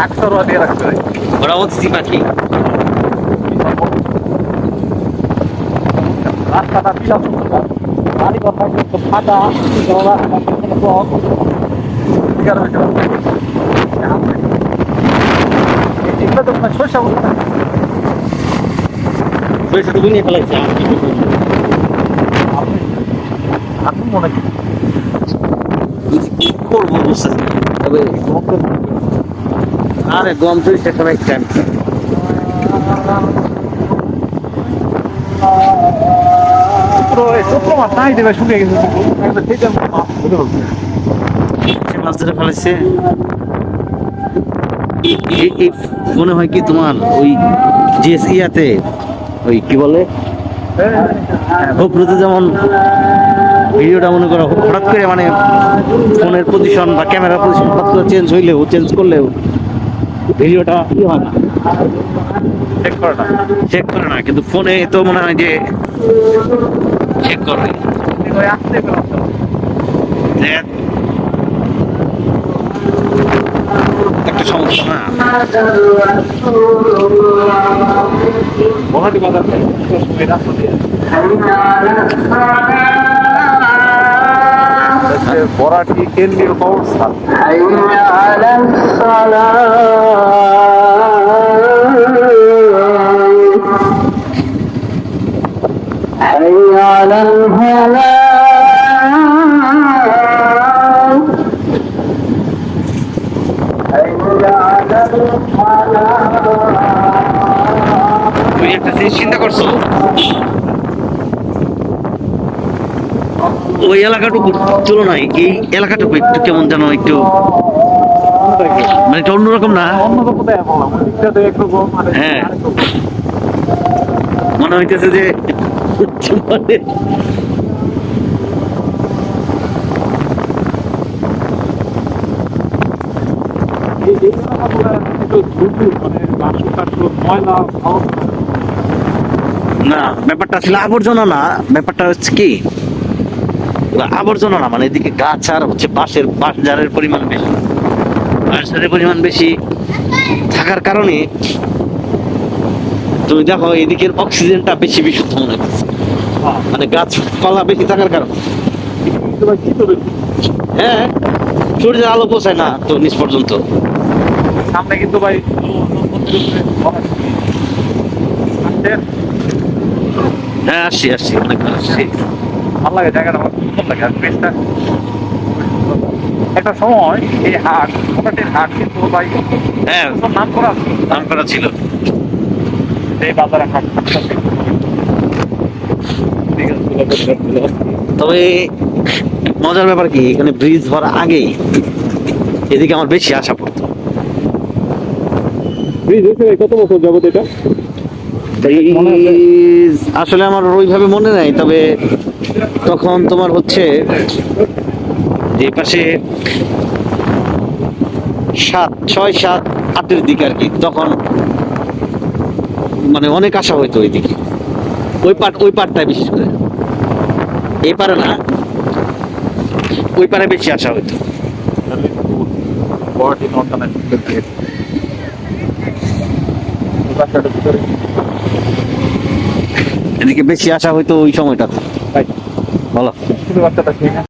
একশো দিয়ে রাখতে হয়। ওরা অতিথি পাখি। রাস্তাটা বিশাল সুন্দর, বাড়ি ঘর থাকবে একদম ফাঁকা, এগুলো তো শস্য সরিষা তো বুনিয়ে ফেলাইছে, আর কি করবো? আপনি মনে কি করবো বুঝতেছি না। তবে আরে গম সরিষা সবাই টাইম। চৈত্র মাস নাই দেবে, শুকিয়ে গেছে সেইটা মাছ ধরে ফেলছে। সে মাছ ধরে ফেলেছে। এই মনে হয় কি তোমার ওই যে ইয়াতে ওই কি বলে হোপরুতে যেমন ভিডিওটা মনে করো হঠাৎ করে মানে ফোনের পজিশন বা ক্যামেরার পজিশন হঠাৎ করে চেঞ্জ করলেও ভিডিওটা কি হয় না, চেক করে না, কিন্তু ফোনে তো মনে হয় যে চেক করে। একটা সমস্যা না। বহাটি বাজার রাস্তা দিয়ে বরাটি কেন্দ্রীয় কবরস্থান। তুমি একটা জিনিস চিন্তা করছো, ওই এলাকাটুকু তুলনায় এই এলাকাটুকু একটু কেমন যেন একটু মানে একটা অন্যরকম না? হ্যাঁ, মনে হইতেছে যে না, ব্যাপারটা ছিল আবর্জনা না, ব্যাপারটা হচ্ছে কি আবর্জনা না, মানে এদিকে গাছ আর হচ্ছে বাঁশঝাড়ের পরিমাণ বেশি, বাঁশঝাড়ের পরিমাণ বেশি থাকার কারণে তুমি দেখো এদিকের অক্সিজেনটা বেশি বিশুদ্ধ মনে হচ্ছে, মানে গাছপালা বেশি থাকার কারণে। হ্যাঁ, সূর্যের আলো পৌঁছায় না তো নিচ পর্যন্ত। সামনে কিন্তু ভাই হ্যাঁ, আসছি অনেক আসছি। ভালো লাগে জায়গাটা, আমার সুন্দর লাগে। আর প্লেসটা একটা সময় এই হাট, মোটাটির হাট কিন্তু ভাই হ্যাঁ, নাম করা ছিল। এই বাজারে হাট তবে মজার ব্যাপার কি, এখানে ব্রিজ হওয়ার আগেই এদিকে আমার বেশি আশা পড়তো। কত বছর যাবত এটা আসলে আমার ওইভাবে মনে নাই, তবে তখন তোমার হচ্ছে যে পাশে 6, 7, 8 দিকে আর কি, তখন মানে অনেক আশা হইতো ওইদিকে, ওই পারটায় বিশেষ করে, এই পারে না, ওই পারে বেশি আশা হইতো। এদিকে বেশি আশা হইতো ওই সময়টাতে। বলো।